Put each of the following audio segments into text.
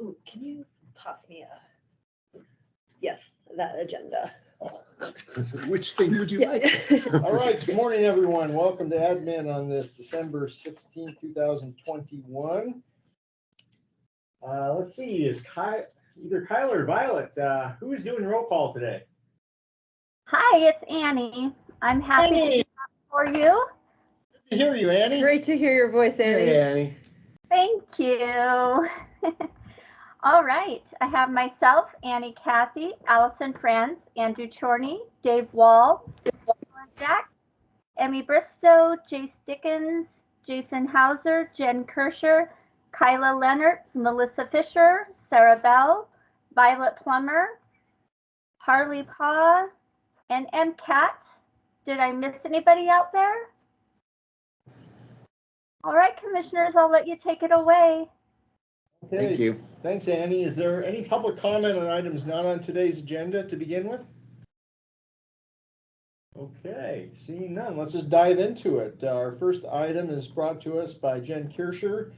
Ooh, can you toss me yes, that agenda. Which thing would you like? All right, good morning, everyone. Welcome to admin on this December 16, 2021. Let's see, is either Kyle or Violet, who is doing roll call today? Hi, it's Annie. I'm happy to be here for you. Good to hear you, Annie. Great to hear your voice, Annie. Hey, Annie. Thank you. All right, I have myself, Annie Cathy, Allison Franz, Andrew Chorney, Dave Wall, Jack, Emmy Bristow, Jace Dickens, Jason Hauser, Jen Kirscher, Kyla Leonards, Melissa Fisher, Sarah Bell, Violet Plummer, Harley Pa, and MCAT. Did I miss anybody out there? All right, commissioners, I'll let you take it away. Okay. Thank you. Thanks, Annie. Is there any public comment on items not on today's agenda to begin with? Okay, seeing none, let's just dive into it. Our first item is brought to us by Jen Kirscher.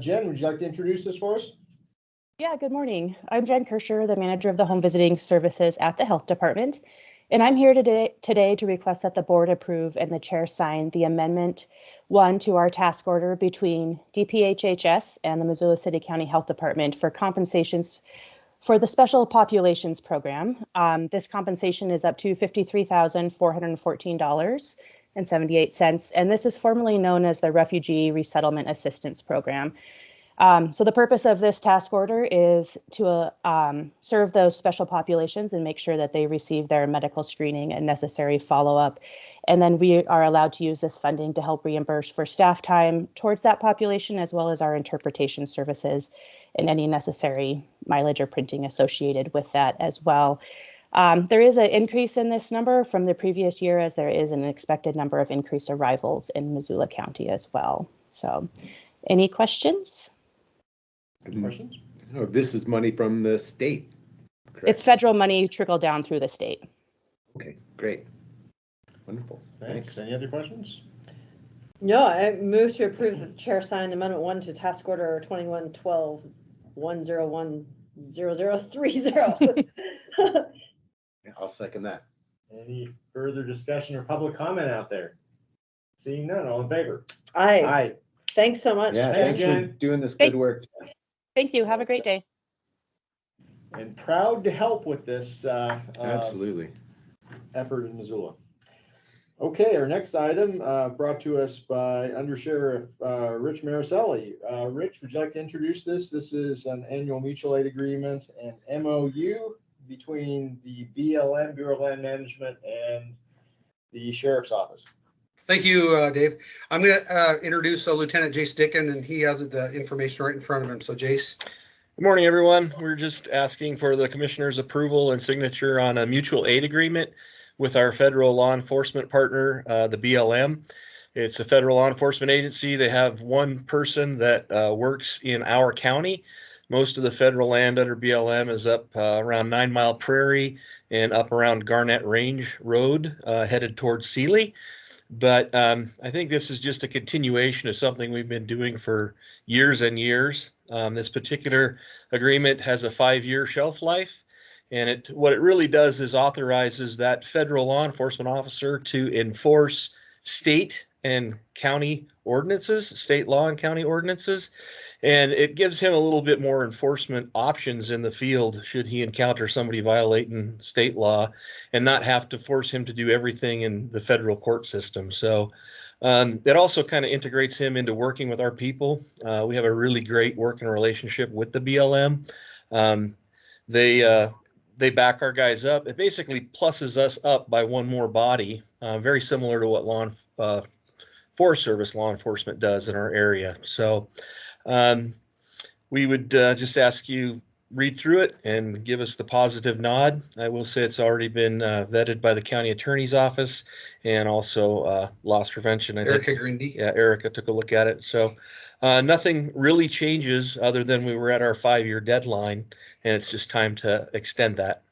Jen, would you like to introduce this for us? Yeah, good morning. I'm Jen Kirscher, the manager of the home visiting services at the health department. And I'm here today to request that the board approve and the chair sign the amendment 1 to our task order between DPHHS and the Missoula City County Health Department for compensations for the Special Populations Program. This compensation is up to $53,414.78, and this is formerly known as the Refugee Resettlement Assistance Program. So the purpose of this task order is to serve those special populations and make sure that they receive their medical screening and necessary follow-up. And then we are allowed to use this funding to help reimburse for staff time towards that population, as well as our interpretation services and any necessary mileage or printing associated with that as well. There is an increase in this number from the previous year, as there is an expected number of increased arrivals in Missoula County as well. So any questions? Questions? Oh, this is money from the state. Correct? It's federal money trickled down through the state. Okay, great. Wonderful. Thanks. Any other questions? No, I move to approve the chair sign amendment 1 to task order 2112-1010030. I'll second that. Any further discussion or public comment out there? Seeing none, all in favor? Aye. Aye. Thanks so much. Yeah, Thanks, thanks for Jen. doing this good work. Thank you. Have a great day. And proud to help with this Absolutely. effort in Missoula. Okay, our next item brought to us by Under Sheriff Rich Maricelli. Rich, would you like to introduce this? This is an annual mutual aid agreement and MOU between the BLM, Bureau of Land Management, and the Sheriff's Office. Thank you, Dave. I'm going to introduce Lieutenant Jace Dickens, and he has the information right in front of him. So, Jace. Good morning, everyone. We're just asking for the commissioner's approval and signature on a mutual aid agreement with our federal law enforcement partner, the BLM. It's a federal law enforcement agency. They have one person that works in our county. Most of the federal land under BLM is up around 9 Mile Prairie and up around Garnett Range Road, headed towards Sealy. But I think this is just a continuation of something we've been doing for years and years. This particular agreement has a 5-year shelf life, and what it really does is authorizes that federal law enforcement officer to enforce state and county ordinances, state law and county ordinances, and it gives him a little bit more enforcement options in the field should he encounter somebody violating state law and not have to force him to do everything in the federal court system. So it also kind of integrates him into working with our people. We have a really great working relationship with the BLM. They back our guys up. It basically pluses us up by one more body, very similar to what Forest Service law enforcement does in our area. So we would just ask you read through it and give us the positive nod. I will say it's already been vetted by the county attorney's office and also loss prevention. Erica Grindy. Yeah, Erica took a look at it. So nothing really changes other than we were at our 5-year deadline, and it's just time to extend that.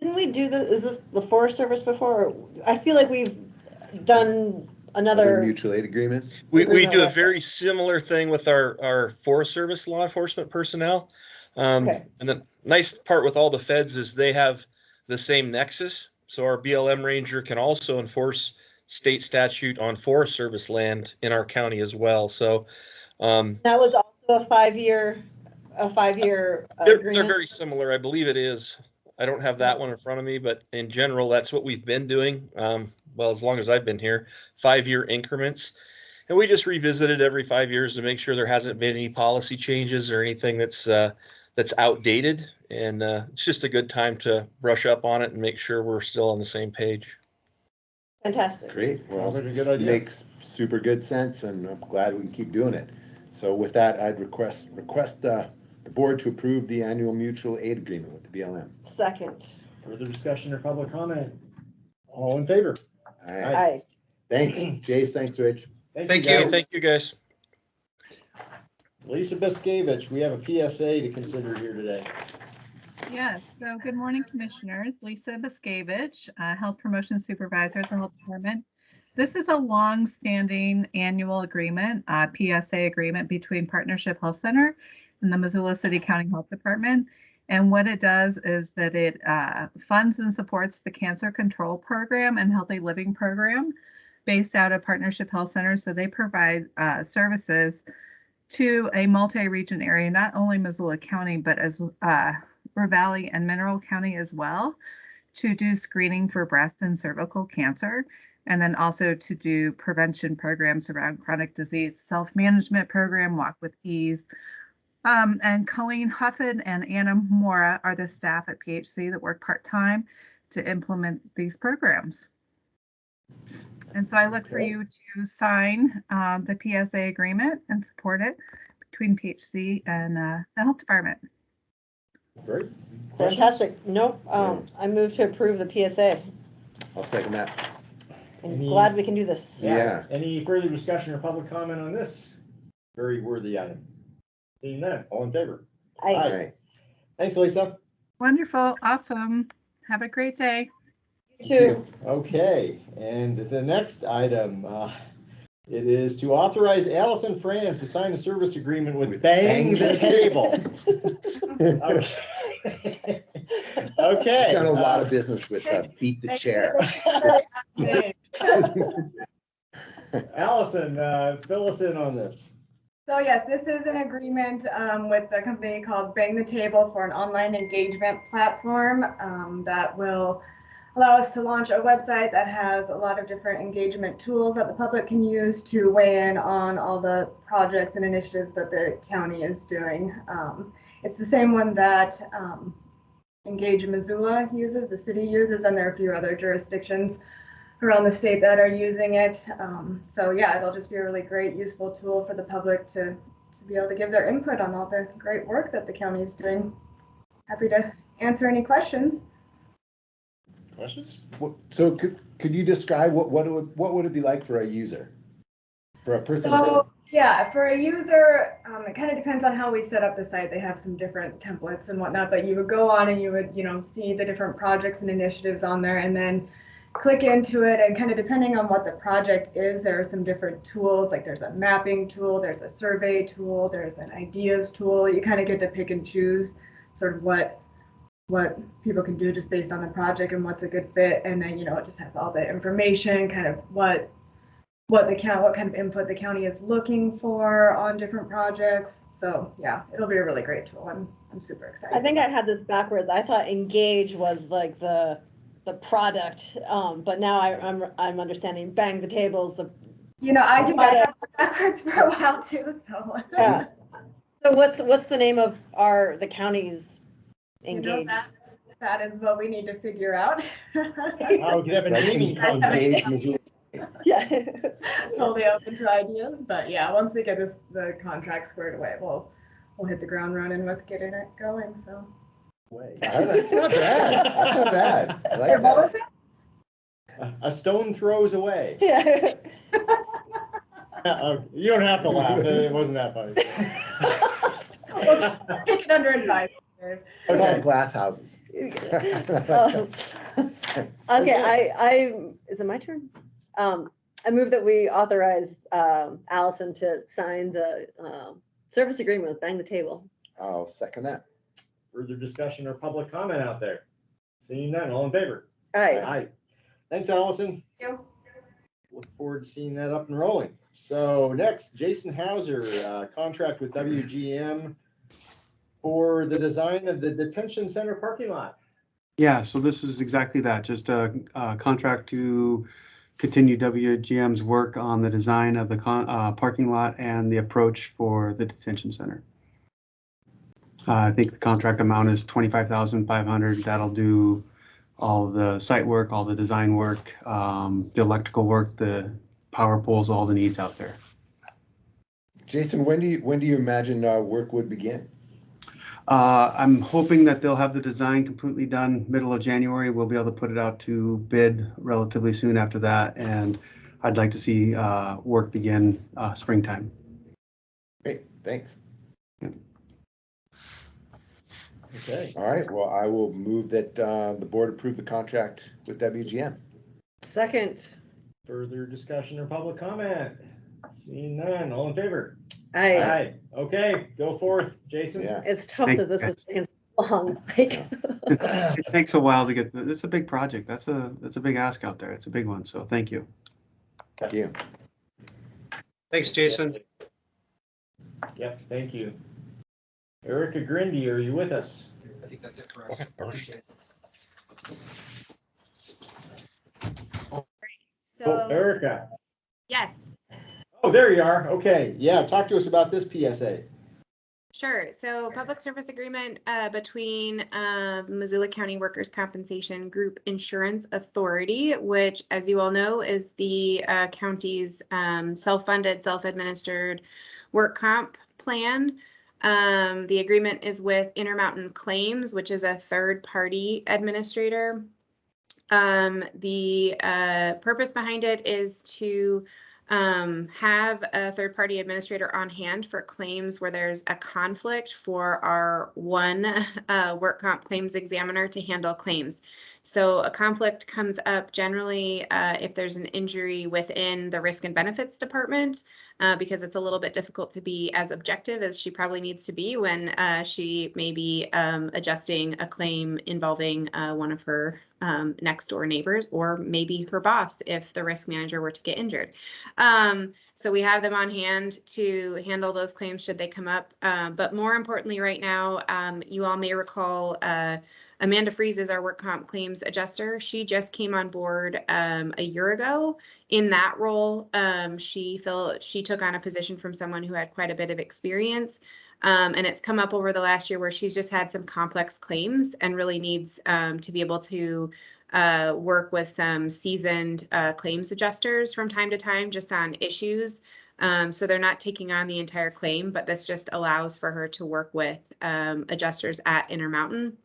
Didn't we do this? Is this the Forest Service before? I feel like we've done another, mutual aid agreements? We do a very similar thing with our Forest Service law enforcement personnel. Okay. And the nice part with all the feds is they have the same nexus. So our BLM ranger can also enforce state statute on Forest Service land in our county as well. So that was also a 5-year they're agreement. very similar. I believe it is. I don't have that one in front of me, but in general, that's what we've been doing. Well, as long as I've been here, 5-year increments. And we just revisit it every 5 years to make sure there hasn't been any policy changes or anything that's outdated. And it's just a good time to brush up on it and make sure we're still on the same page. Fantastic. Great. Well, Sounds like a good idea. makes super good sense, and I'm glad we can keep doing it. So with that, I'd request the board to approve the annual mutual aid agreement with the BLM. Second. Further discussion or public comment? All in favor? All right. Aye. Thanks, Jace. Thanks, Rich. Thank guys. you. Thank you, guys. Lisa Biskevich, we have a PSA to consider here today. Yes, so good morning, Commissioners. Lisa Biskevich, Health Promotion Supervisor at the Health Department. This is a long-standing annual agreement, PSA agreement between Partnership Health Center and the Missoula City County Health Department. And what it does is that it funds and supports the Cancer Control Program and Healthy Living Program based out of Partnership Health Center. So they provide services to a multi-region area, not only Missoula County, but as Ravalli and Mineral County as well, to do screening for breast and cervical cancer, and then also to do prevention programs around chronic disease, self-management program, Walk with Ease. And Colleen Huffin and Anna Mora are the staff at PHC that work part-time to implement these programs. And so I look for you to sign the PSA agreement and support it between PHC and the Health Department. Great. Fantastic. Nope. I move to approve the PSA. I'll second that. I'm glad we can do this. Yeah. Any further discussion or public comment on this very worthy item? Seeing none, all in favor? Aye. All right. Thanks, Lisa. Wonderful. Awesome. Have a great day. Two. Okay, and the next item, it is to authorize Allison France to sign a service agreement with Bang the Table. Okay. Okay. We've done a lot of business with Beat the Chair. Allison, fill us in on this. So yes, this is an agreement with a company called Bang the Table for an online engagement platform that will allow us to launch a website that has a lot of different engagement tools that the public can use to weigh in on all the projects and initiatives that the county is doing. It's the same one that Engage Missoula uses, the city uses, and there are a few other jurisdictions around the state that are using it. So yeah, it'll just be a really great, useful tool for the public to be able to give their input on all the great work that the county is doing. Happy to answer any questions. Questions? So could you describe what would it be like for a user? For a person? So yeah, for a user, it kind of depends on how we set up the site. They have some different templates and whatnot, but you would go on and you would, see the different projects and initiatives on there, and then click into it, and kind of depending on what the project is, there are some different tools. Like there's a mapping tool, there's a survey tool, there's an ideas tool. You kind of get to pick and choose sort of what people can do just based on the project and what's a good fit. And then, it just has all the information, kind of what kind of input the county is looking for on different projects. So yeah, it'll be a really great tool. I'm super excited. I think I had this backwards. I thought Engage was like the product, but now I'm understanding Bang the Tables. I think I had it backwards for a while too. So yeah. So what's the name of the county's Engage? That is what we need to figure out. Oh, you have a naming Engage Missoula. Yeah. Totally open to ideas, but yeah, once we get the contract squared away, we'll hit the ground running with getting it going. So. That's not bad. That's not bad. I like What was that. it? A stone throws away. Yeah. You don't have to laugh. It wasn't that funny. Take it under advice. Okay, glass houses. Okay, is it my turn? I move that we authorize Allison to sign the service agreement with Bang the Table. I'll second that. Further discussion or public comment out there? Seeing none, all in favor? Aye. Aye. Thanks, Allison. Thank you. Look forward to seeing that up and rolling. So next, Jason Hauser, contract with WGM for the design of the detention center parking lot. Yeah, so this is exactly that, just a contract to continue WGM's work on the design of the parking lot and the approach for the detention center. I think the contract amount is $25,500. That'll do all the site work, all the design work, the electrical work, the power poles, all the needs out there. Jason, when do you imagine work would begin? I'm hoping that they'll have the design completely done middle of January. We'll be able to put it out to bid relatively soon after that, and I'd like to see work begin springtime. Great, thanks. Okay. All right, well, I will move that the board approve the contract with WGM. Second. Further discussion or public comment? Seeing none, all in favor? Aye. Aye. Okay, go forth, Jason. Yeah. It's tough Thank that this you. is taking so long. Like, It takes a while to get. It's a big project. That's a big ask out there. It's a big one. So thank you. Thank you. Thanks, Jason. Yep, thank you. Erica Grindy, are you with us? I think that's it for us. Oh, So, Erica. yes, Oh, there you are. Okay, yeah, talk to us about this PSA. sure. So public service agreement between Missoula County Workers' Compensation Group Insurance Authority, which, as you all know, is the county's self-funded, self-administered work comp plan. The agreement is with Intermountain Claims, which is a third-party administrator. The purpose behind it is to have a third-party administrator on hand for claims where there's a conflict for our one work comp claims examiner to handle claims. So a conflict comes up generally if there's an injury within the risk and benefits department, because it's a little bit difficult to be as objective as she probably needs to be when she may be adjusting a claim involving one of her next door neighbors, or maybe her boss if the risk manager were to get injured. So we have them on hand to handle those claims should they come up. But more importantly right now, you all may recall Amanda Freeze is our work comp claims adjuster. She just came on board a year ago. In that role, she took on a position from someone who had quite a bit of experience. And it's come up over the last year where she's just had some complex claims and really needs to be able to work with some seasoned claims adjusters from time to time just on issues. So they're not taking on the entire claim, but this just allows for her to work with adjusters at Intermountain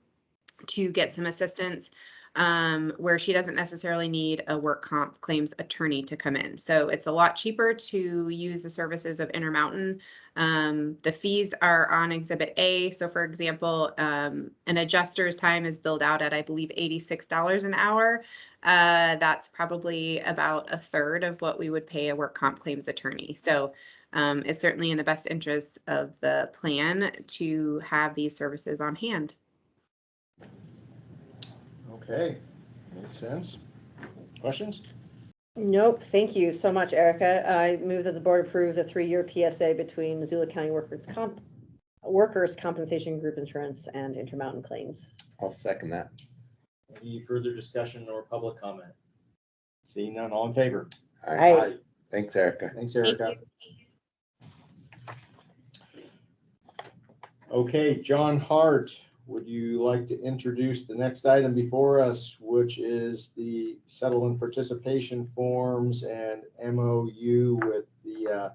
to get some assistance where she doesn't necessarily need a work comp claims attorney to come in. So it's a lot cheaper to use the services of Intermountain. The fees are on Exhibit A. So for example, an adjuster's time is billed out at, I believe, $86 an hour. That's probably about a third of what we would pay a work comp claims attorney. So it's certainly in the best interest of the plan to have these services on hand. Okay, makes sense. Questions? nope. Thank you so much, Erica. I move that the board approve the 3-year PSA between Missoula County Workers' Compensation Group Insurance and Intermountain Claims. I'll second that. Any further discussion or public comment? Seeing none, all in favor? Aye. Thanks, Erica. Thanks, Erica. Okay, John Hart, would you like to introduce the next item before us, which is the settlement participation forms and MOU with the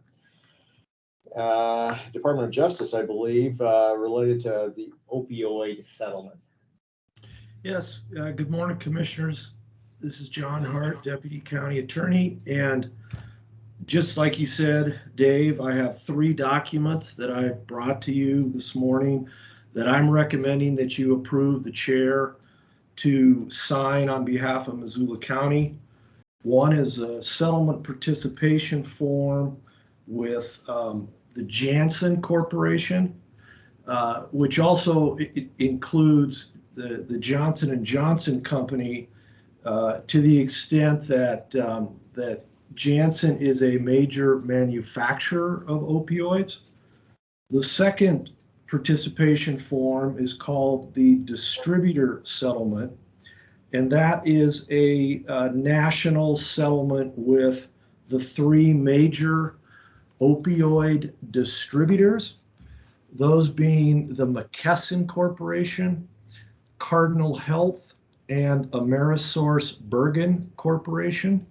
Department of Justice, I believe, related to the opioid settlement? Yes, good morning, Commissioners. This is John Hart, Deputy County Attorney, and just like you said, Dave, I have 3 documents that I brought to you this morning that I'm recommending that you approve the chair to sign on behalf of Missoula County. One is a settlement participation form with the Janssen Corporation, which also includes the Johnson & Johnson Company, to the extent that that Janssen is a major manufacturer of opioids. The second participation form is called the Distributor Settlement, and that is a national settlement with the three major opioid distributors, those being the McKesson Corporation, Cardinal Health, and Amerisource Bergen Corporation.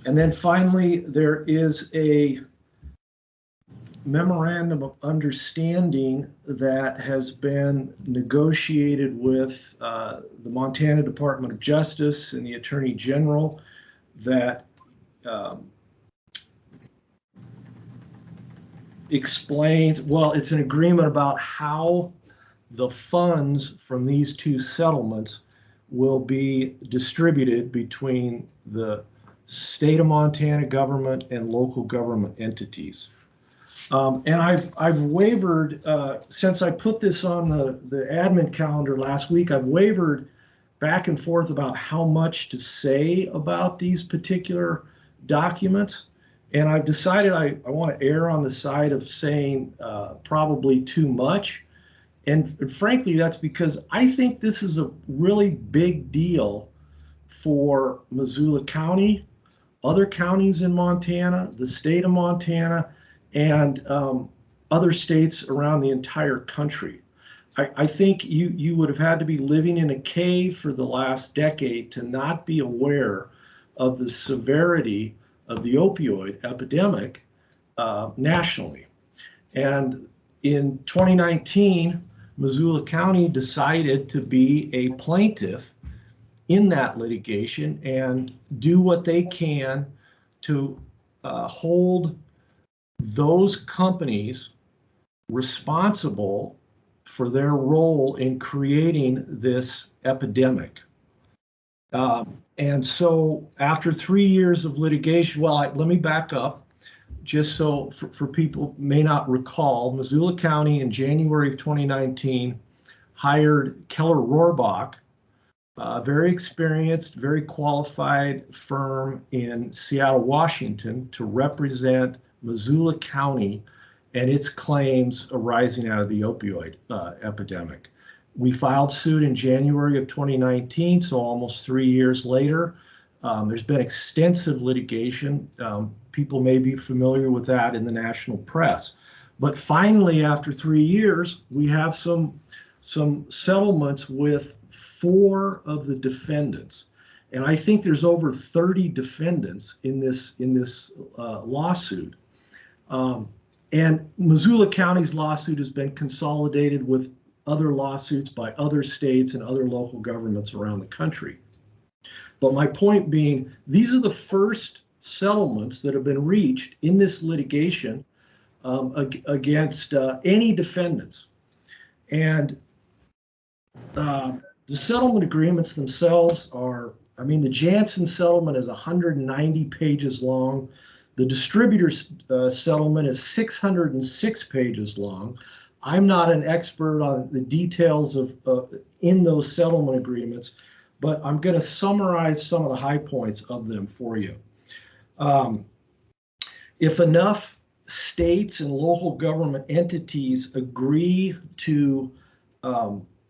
And then finally, there is a memorandum of understanding that has been negotiated with the Montana Department of Justice and the Attorney General that explains, well, it's an agreement about how the funds from these two settlements will be distributed between the state of Montana government and local government entities. And I've wavered, since I put this on the admin calendar last week, I've wavered back and forth about how much to say about these particular documents. And I've decided I want to err on the side of saying probably too much. And frankly, that's because I think this is a really big deal for Missoula County, other counties in Montana, the state of Montana, and other states around the entire country. I think you would have had to be living in a cave for the last decade to not be aware of the severity of the opioid epidemic nationally. And in 2019, Missoula County decided to be a plaintiff in that litigation and do what they can to hold those companies responsible for their role in creating this epidemic. And so after 3 years of litigation, well, let me back up just so for people may not recall, Missoula County in January of 2019 hired Keller Rohrbach, a very experienced, very qualified firm in Seattle, Washington, to represent Missoula County and its claims arising out of the opioid epidemic. We filed suit in January of 2019, so almost 3 years later. There's been extensive litigation. People may be familiar with that in the national press. But finally, after 3 years, we have some settlements with 4 of the defendants. And I think there's over 30 defendants in this lawsuit. And Missoula County's lawsuit has been consolidated with other lawsuits by other states and other local governments around the country. But my point being, these are the first settlements that have been reached in this litigation against any defendants. And the settlement agreements themselves are, I mean, the Janssen settlement is 190 pages long. The distributor settlement is 606 pages long. I'm not an expert on the details of in those settlement agreements, but I'm going to summarize some of the high points of them for you. If enough states and local government entities agree to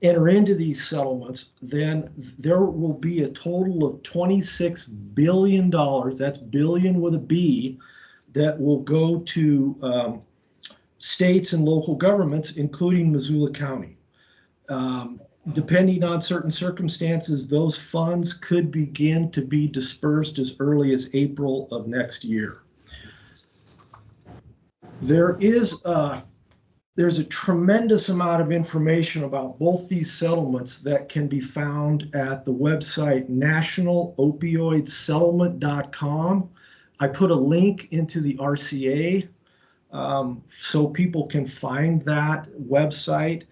enter into these settlements, then there will be a total of $26 billion, that's billion with a B, that will go to states and local governments, including Missoula County. Depending on certain circumstances, those funds could begin to be dispersed as early as April of next year. There's a tremendous amount of information about both these settlements that can be found at the website nationalopioidsettlement.com. I put a link into the RCA so people can find that website.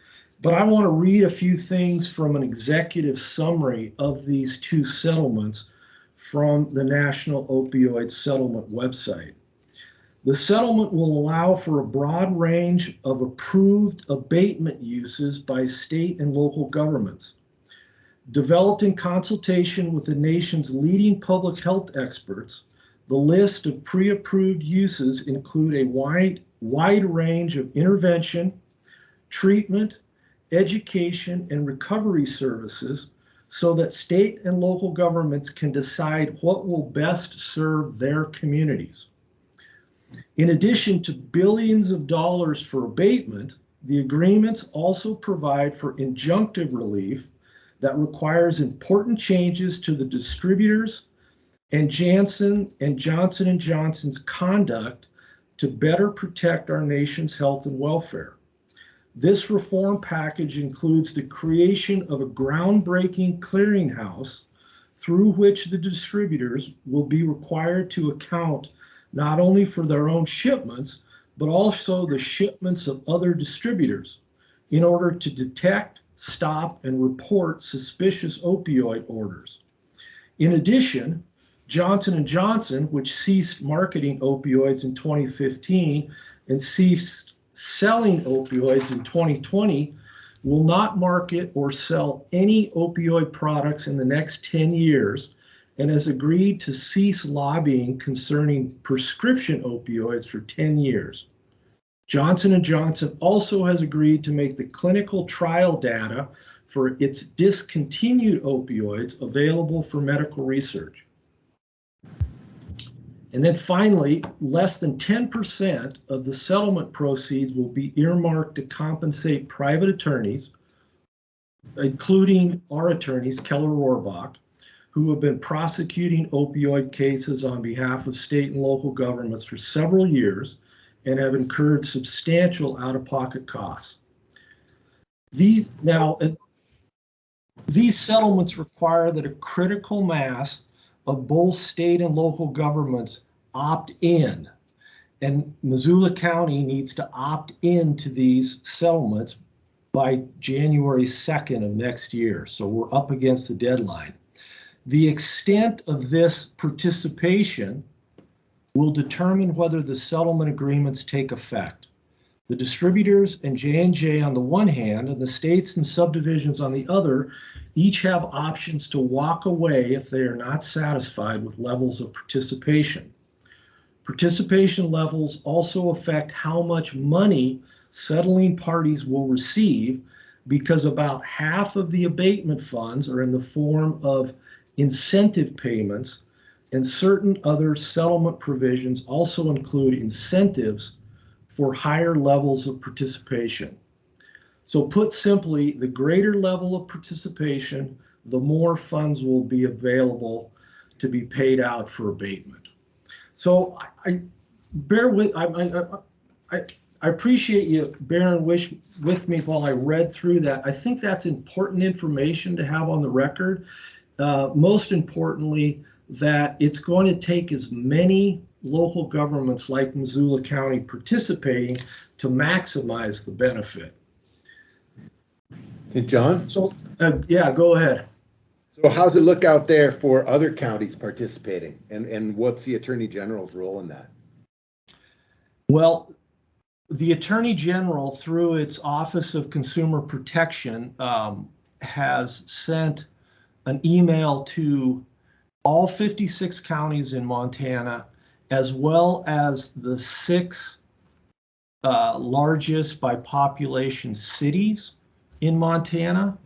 But I want to read a few things from an executive summary of these two settlements from the National Opioid Settlement website. The settlement will allow for a broad range of approved abatement uses by state and local governments. Developed in consultation with the nation's leading public health experts, the list of pre-approved uses include a wide range of intervention, treatment, education, and recovery services so that state and local governments can decide what will best serve their communities. In addition to billions of dollars for abatement, the agreements also provide for injunctive relief that requires important changes to the distributors and Johnson & Johnson's conduct to better protect our nation's health and welfare. This reform package includes the creation of a groundbreaking clearinghouse through which the distributors will be required to account not only for their own shipments, but also the shipments of other distributors in order to detect, stop, and report suspicious opioid orders. In addition, Johnson & Johnson, which ceased marketing opioids in 2015 and ceased selling opioids in 2020, will not market or sell any opioid products in the next 10 years and has agreed to cease lobbying concerning prescription opioids for 10 years. Johnson & Johnson also has agreed to make the clinical trial data for its discontinued opioids available for medical research. And then finally, less than 10% of the settlement proceeds will be earmarked to compensate private attorneys, including our attorneys, Keller Rohrbach, who have been prosecuting opioid cases on behalf of state and local governments for several years and have incurred substantial out-of-pocket costs. These settlements require that a critical mass of both state and local governments opt in, and Missoula County needs to opt into these settlements by January 2nd of next year. So we're up against the deadline. The extent of this participation will determine whether the settlement agreements take effect. The distributors and J&J on the one hand, and the states and subdivisions on the other, each have options to walk away if they are not satisfied with levels of participation. Participation levels also affect how much money settling parties will receive, because about half of the abatement funds are in the form of incentive payments, and certain other settlement provisions also include incentives for higher levels of participation. So put simply, the greater level of participation, the more funds will be available to be paid out for abatement. So I appreciate you bearing with me while I read through that. I think that's important information to have on the record. Most importantly, that it's going to take as many local governments like Missoula County participating to maximize the benefit. Hey, John? So, yeah, go ahead. So how's it look out there for other counties participating? And what's the Attorney General's role in that? Well, the Attorney General, through its Office of Consumer Protection, has sent an email to all 56 counties in Montana, as well as the 6 largest by population cities in Montana,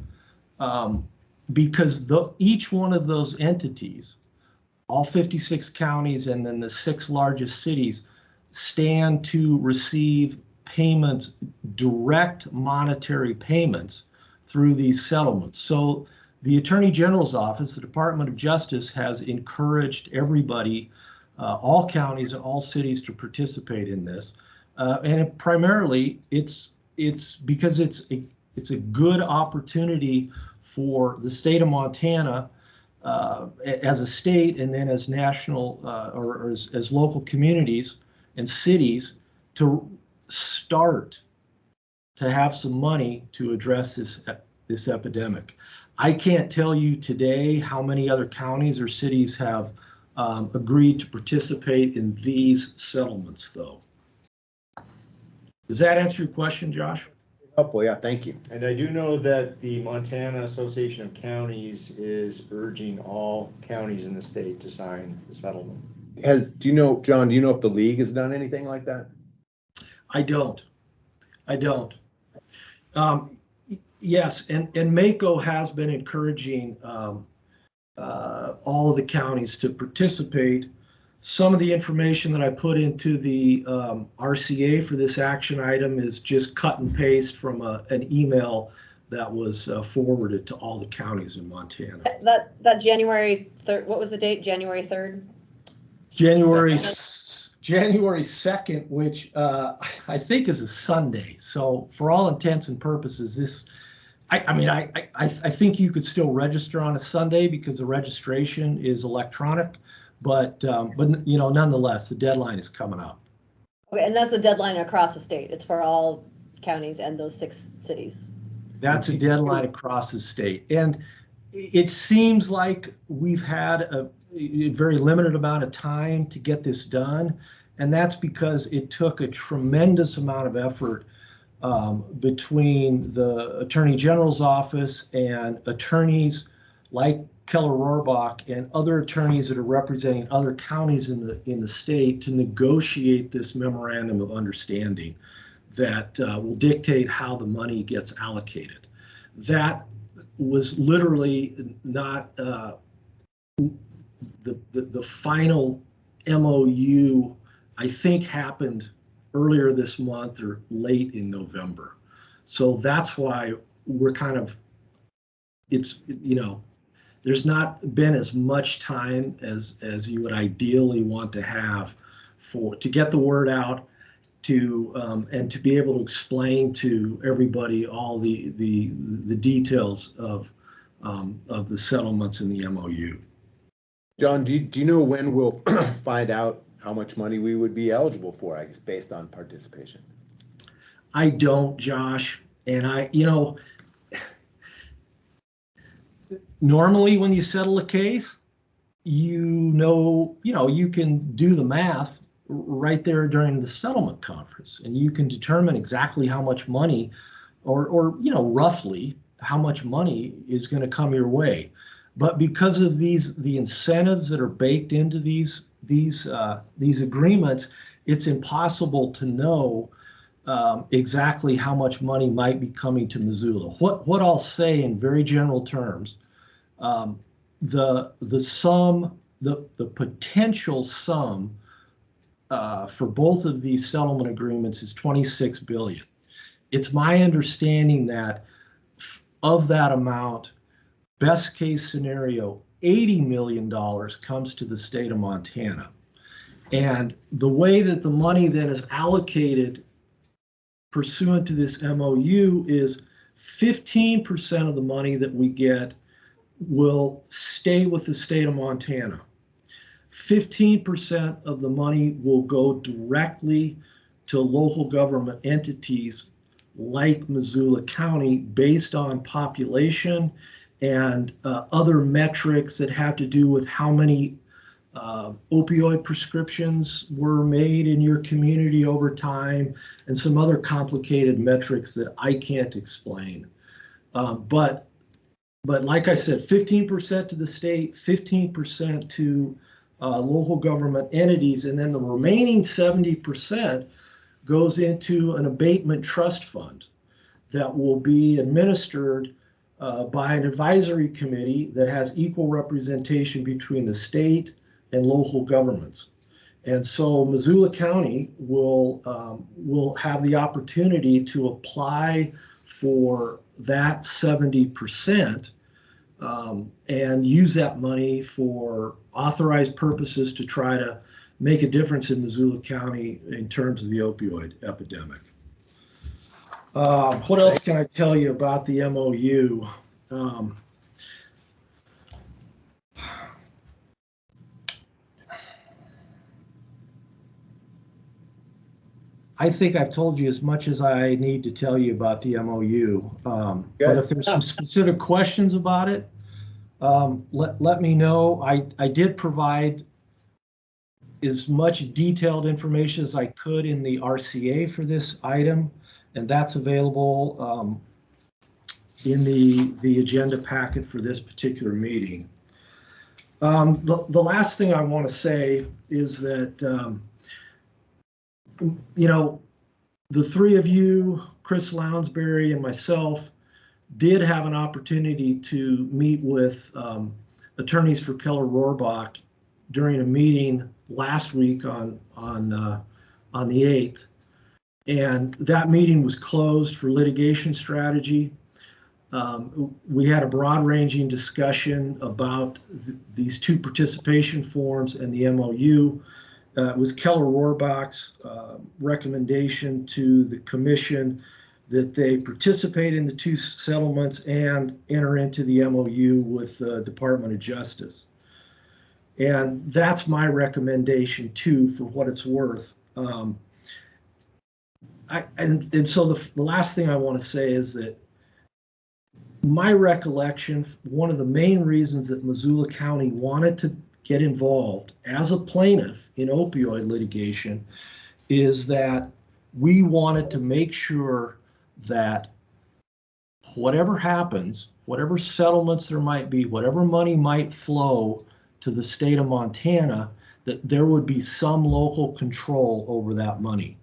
because each one of those entities, all 56 counties and then the 6 largest cities, stand to receive payments, direct monetary payments through these settlements. So the Attorney General's office, the Department of Justice, has encouraged everybody, all counties and all cities, to participate in this. And primarily, it's because it's a good opportunity for the state of Montana as a state, and then as national or as local communities and cities, to start to have some money to address this epidemic. I can't tell you today how many other counties or cities have agreed to participate in these settlements, though. Does that answer your question, Josh? Helpful, yeah, thank you. And I do know that the Montana Association of Counties is urging all counties in the state to sign the settlement. Do you know, John, do you know if the league has done anything like that? I don't. Yes, and MACO has been encouraging all of the counties to participate. Some of the information that I put into the RCA for this action item is just cut and paste from an email that was forwarded to all the counties in Montana. That January 3rd, what was the date? January 3rd? January 2nd, which I think is a Sunday. So for all intents and purposes, this, I think you could still register on a Sunday because the registration is electronic, but you know, nonetheless, the deadline is coming up. Okay, and that's the deadline across the state. It's for all counties and those 6 cities. That's a deadline across the state. And it seems like we've had a very limited amount of time to get this done. And that's because it took a tremendous amount of effort between the Attorney General's office and attorneys like Keller Rohrbach and other attorneys that are representing other counties in the state to negotiate this memorandum of understanding that will dictate how the money gets allocated. That was literally not the final MOU, I think, happened earlier this month or late in November. So that's why we're kind of, it's, you know, there's not been as much time as you would ideally want to have to get the word out to and to be able to explain to everybody all the details of the settlements in the MOU. John, do you know when we'll find out how much money we would be eligible for, I guess, based on participation? I don't, Josh. And you know, normally when you settle a case, you can do the math right there during the settlement conference, and you can determine exactly how much money or you know, roughly how much money is going to come your way. But because of the incentives that are baked into these agreements, it's impossible to know exactly how much money might be coming to Missoula. What I'll say in very general terms, the potential sum for both of these settlement agreements is $26 billion. It's my understanding that of that amount, best case scenario, $80 million comes to the state of Montana. And the way that the money then is allocated pursuant to this MOU is 15% of the money that we get will stay with the state of Montana. 15% of the money will go directly to local government entities like Missoula County based on population and other metrics that have to do with how many opioid prescriptions were made in your community over time, and some other complicated metrics that I can't explain. But like I said, 15% to the state, 15% to local government entities, and then the remaining 70% goes into an abatement trust fund that will be administered by an advisory committee that has equal representation between the state and local governments. And so Missoula County will have the opportunity to apply for that 70% and use that money for authorized purposes to try to make a difference in Missoula County in terms of the opioid epidemic. What else can I tell you about the MOU? I think I've told you as much as I need to tell you about the MOU. But if there's some specific questions about it, let me know. I did provide as much detailed information as I could in the RCA for this item, and that's available in the agenda packet for this particular meeting. The last thing I want to say is that, you know, the three of you, Chris Lounsbury and myself, did have an opportunity to meet with attorneys for Keller Rohrbach during a meeting last week on the 8th. And that meeting was closed for litigation strategy. We had a broad-ranging discussion about these two participation forms and the MOU. It was Keller Rohrbach's recommendation to the commission that they participate in the two settlements and enter into the MOU with the Department of Justice. And that's my recommendation too, for what it's worth. So the last thing I want to say is that my recollection, one of the main reasons that Missoula County wanted to get involved as a plaintiff in opioid litigation is that we wanted to make sure that whatever happens, whatever settlements there might be, whatever money might flow to the state of Montana, that there would be some local control over that money.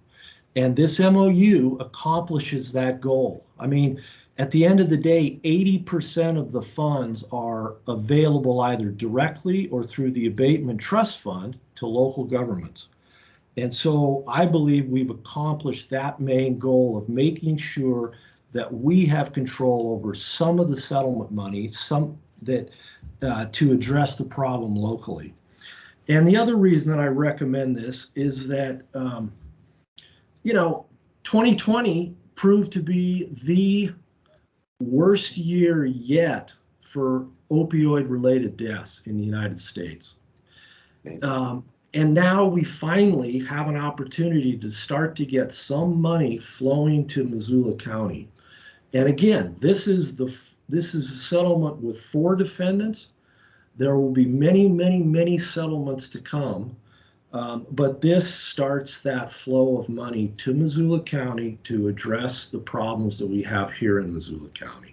And this MOU accomplishes that goal. I mean, at the end of the day, 80% of the funds are available either directly or through the abatement trust fund to local governments. And so I believe we've accomplished that main goal of making sure that we have control over some of the settlement money, some that to address the problem locally. And the other reason that I recommend this is that, you know, 2020 proved to be the worst year yet for opioid-related deaths in the United States. And now we finally have an opportunity to start to get some money flowing to Missoula County. And again, this is a settlement with 4 defendants. There will be many, many, many settlements to come. But this starts that flow of money to Missoula County to address the problems that we have here in Missoula County.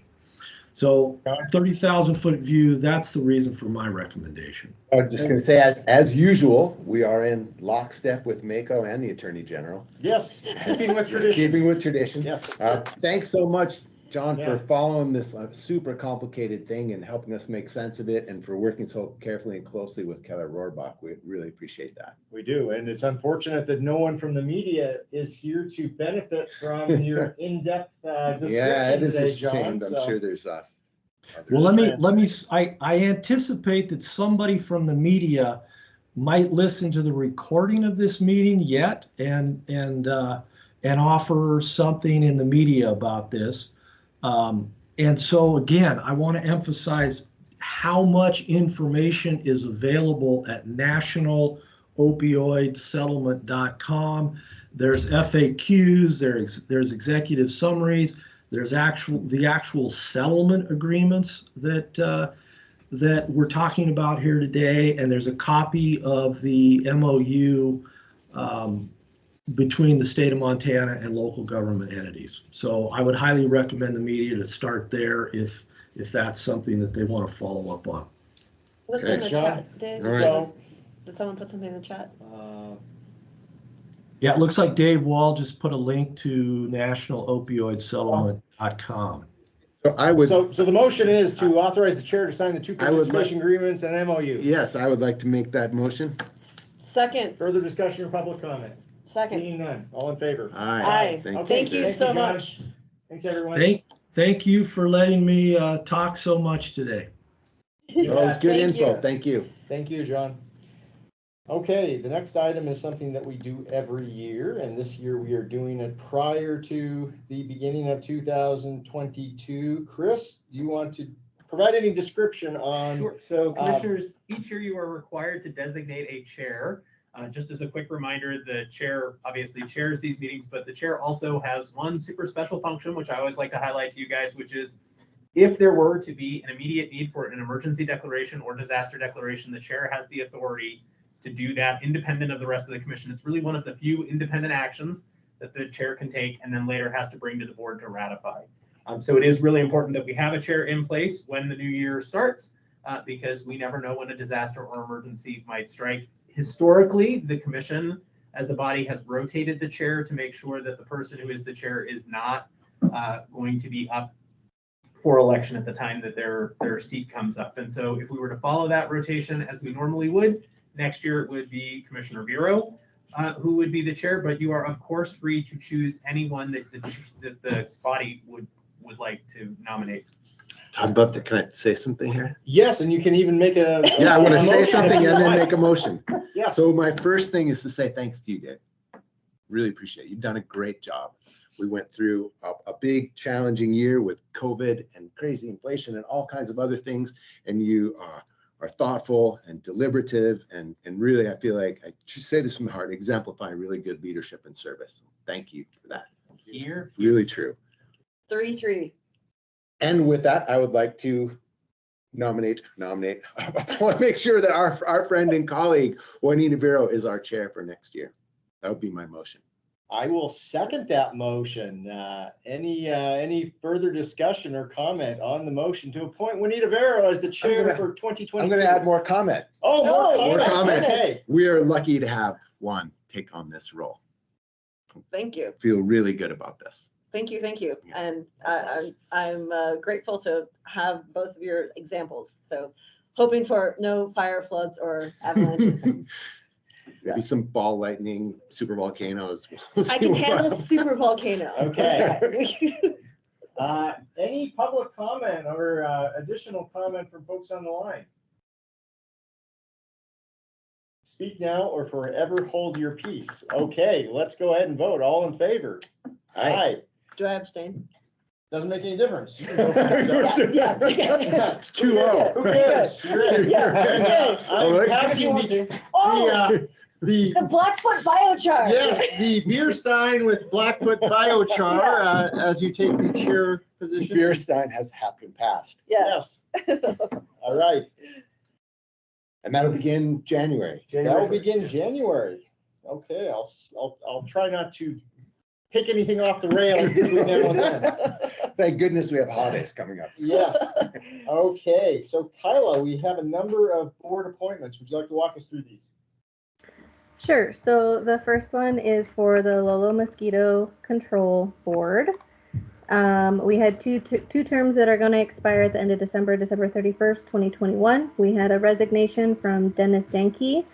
So 30,000 foot view, that's the reason for my recommendation. I was just going to say, as usual, we are in lockstep with MACO and the Attorney General. Yes, keeping with tradition. Keeping with tradition. Yes. Thanks so much, John, Yeah. for following this super complicated thing and helping us make sense of it, and for working so carefully and closely with Keller Rohrbach. We really appreciate that. We do, and it's unfortunate that no one from the media is here to benefit from your in-depth description Yeah, it is today, a John. shame. I'm so- sure there's Well, I anticipate that somebody from the media might listen to the recording of this meeting yet and offer something in the media about this. And so again, I want to emphasize how much information is available at nationalopioidsettlement.com. There's FAQs, there's executive summaries, there's the actual settlement agreements that we're talking about here today, and there's a copy of the MOU between the state of Montana and local government entities. So I would highly recommend the media to start there if that's something that they want to follow up on. What's in Thanks, the John. chat, Dave? All right. So, Did someone put something in the chat? Yeah, it looks like Dave Wall just put a link to nationalopioidsettlement.com. So I would. so the motion is to authorize the chair to sign the 2 I would like- participation agreements and MOU. Yes, I would like to make that motion. Second, Further discussion or public comment? second. Seeing none, all in favor? Aye. Thank you Thank so John. much. Thanks, everyone. Thank you for letting me talk so much today. You That was bet. good Thank info. you. Thank you. Thank you, John. Okay, the next item is something that we do every year, and this year we are doing it prior to the beginning of 2022. Chris, do you want to provide any description on? Sure. So commissioners, each year you are required to designate a chair Just as a quick reminder, the chair obviously chairs these meetings, but the chair also has one super special function, which I always like to highlight to you guys, which is if there were to be an immediate need for an emergency declaration or disaster declaration, the chair has the authority to do that independent of the rest of the commission. It's really one of the few independent actions that the chair can take and then later has to bring to the board to ratify. So it is really important that we have a chair in place when the new year starts, because we never know when a disaster or emergency might strike. Historically, the commission as a body has rotated the chair to make sure that the person who is the chair is not going to be up for election at the time that their seat comes up. And so if we were to follow that rotation as we normally would, next year it would be Commissioner Bureau who would be the chair, but you are of course free to choose anyone that the body would like to nominate. I'd love to, can I say something here? Yes, and you can even make a. Yeah, I want to a say motion something if you and then want. make a motion. Yeah. So my first thing is to say thanks to you, Dave. Really appreciate it. You've done a great job. We went through a big challenging year with COVID and crazy inflation and all kinds of other things. And you are thoughtful and deliberative. And really, I feel like, I should say this from the heart, exemplify really good leadership and service. Thank you for that. Here. Really true. 3-3. And with that, I would like to nominate, make sure that our friend and colleague, Juanita Vero, is our chair for next year. That would be my motion. I will second that motion. Any further discussion or comment on the motion to appoint Juanita Vero as the chair for 2022? I'm going to add more comment. Oh, Oh, more comment. goodness. Okay. We are lucky to have Juan take on this role. Thank you. Feel really good about this. Thank you. Yeah. And I'm grateful to have both of your examples. So hoping for no fire, floods, or avalanches. Maybe some ball lightning, super volcanoes. I can handle a super volcano. Okay. Any public comment or additional comment from folks on the line? Speak now or forever hold your peace. Okay, let's go ahead and vote. All in favor? Aye. Do I abstain? Doesn't make any difference. You can vote for yourself. Yeah. It's 2-0. Who cares? You're in. Yeah, I'm okay. passing the The Blackfoot biochar. yes, the beer stein with Blackfoot biochar as you take the chair position. Beer stein has been passed. Yes. All right. And that'll begin January. That will begin January. Okay, I'll try not to take anything off the rails between now and then. Thank goodness we have holidays coming up. Yes. Okay, so Kyla, we have a number of board appointments. Would you like to walk us through these? Sure. So the first one is for the Lolo Mosquito Control Board. We had two terms that are going to expire at the end of December 31st, 2021. We had a resignation from Dennis Danke,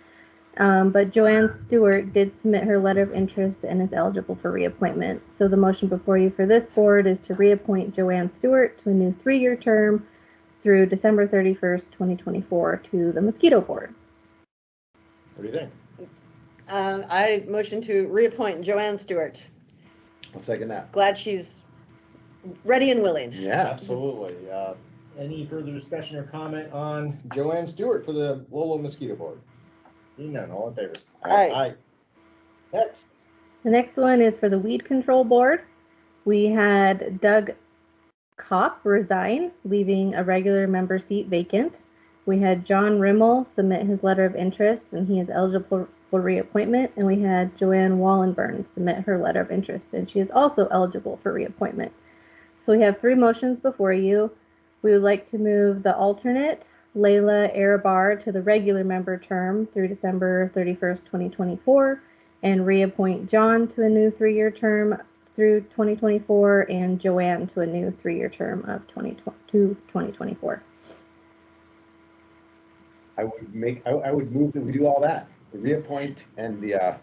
but Joanne Stewart did submit her letter of interest and is eligible for reappointment. So the motion before you for this board is to reappoint Joanne Stewart to a new 3-year term through December 31st, 2024 to the Mosquito Board. What do you think? I motion to reappoint Joanne Stewart. I'll second that. Glad she's ready and willing. Yeah. Absolutely. Any further discussion or comment on Joanne Stewart for the Lolo Mosquito Board? Seeing none, all in favor? Aye. Next. The next one is for the Weed Control Board. We had Doug Kopp resign, leaving a regular member seat vacant. We had John Rimmel submit his letter of interest, and he is eligible for reappointment. And we had Joanne Wallenburn submit her letter of interest, and she is also eligible for reappointment. So we have 3 motions before you. We would like to move the alternate, Layla Arabar, to the regular member term through December 31st, 2024, and reappoint John to a new 3-year term through 2024, and Joanne to a new 3-year term of 2024. I would move that we do all that. The reappoint and the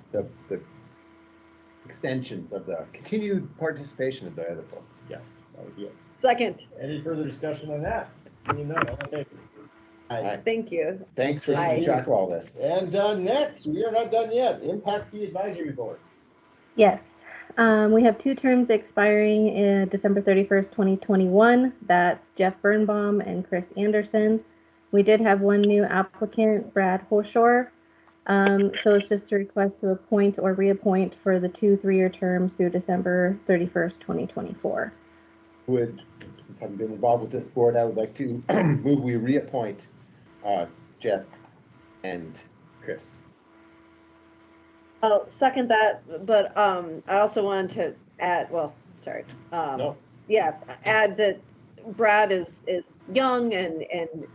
extensions of the continued participation of the other folks. Yes, that would be it. Second. Any further discussion on that? Seeing none, all in favor? Aye. Thank you. Thanks for Aye. keeping track of all this. And next, we are not done yet. Impact Fee Advisory Board. Yes. We have 2 terms expiring in December 31st, 2021. That's Jeff Birnbaum and Chris Anderson. We did have one new applicant, Brad Hoshore. So it's just a request to appoint or reappoint for the 2 3-year terms through December 31st, 2024. Since I've been involved with this board, I would like to move we reappoint Jeff and Chris. I'll second that, but I also wanted to add, well, sorry. No. Yeah, add that Brad is young and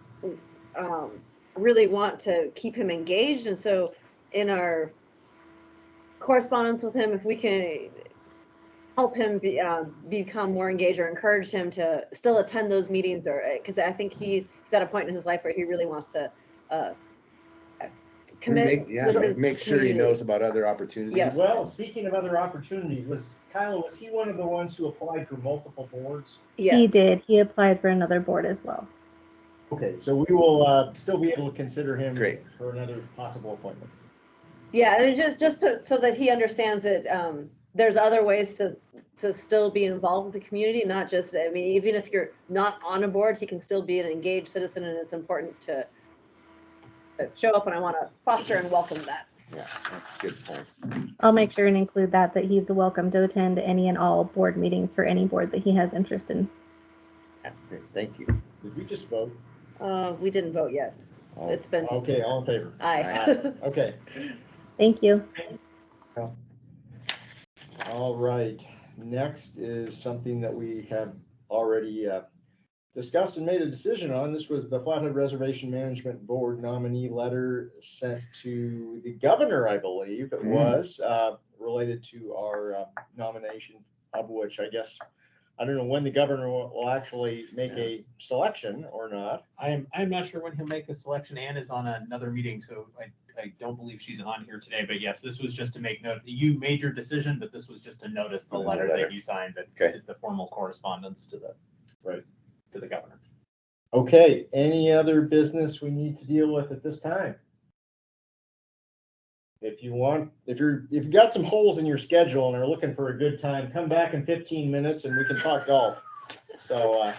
really want to keep him engaged. And so in our correspondence with him, if we can help him become more engaged or encourage him to still attend those meetings, or because I think he's at a point in his life where he really wants to commit. Make sure he knows about other opportunities. Yes. Well, speaking of other opportunities, was he one of the ones who applied for multiple boards? Yes. He did. He applied for another board as well. Okay, so we will still be able to consider him Great. for another possible appointment. Yeah, and so that he understands that there's other ways to still be involved with the community, not just, I mean, even if you're not on a board, he can still be an engaged citizen, and it's important to show up, and I want to foster and welcome that. Yeah, that's a good point. I'll make sure and include that he's welcome to attend any and all board meetings for any board that he has interest in. Great, thank you. Did we just vote? We didn't vote yet. It's been. Okay, all in favor? Aye. Okay. Thank you. All right. Next is something that we have already discussed and made a decision on. This was the Flathead Reservation Management Board nominee letter sent to the governor, I believe it was, related to our nomination, of which I guess, I don't know when the governor will actually make a selection or not. I'm not sure when he'll make a selection. Ann is on another meeting, so I don't believe she's on here today. But yes, this was just to make note. You made your decision, but this was just to notice the letter that you signed that is the formal correspondence to the governor. Okay, any other business we need to deal with at this time? If you've got some holes in your schedule and are looking for a good time, come back in 15 minutes and we can talk golf. So,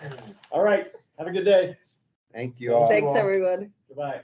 all right, have a good day. Thank you all. Thanks, everyone. Goodbye.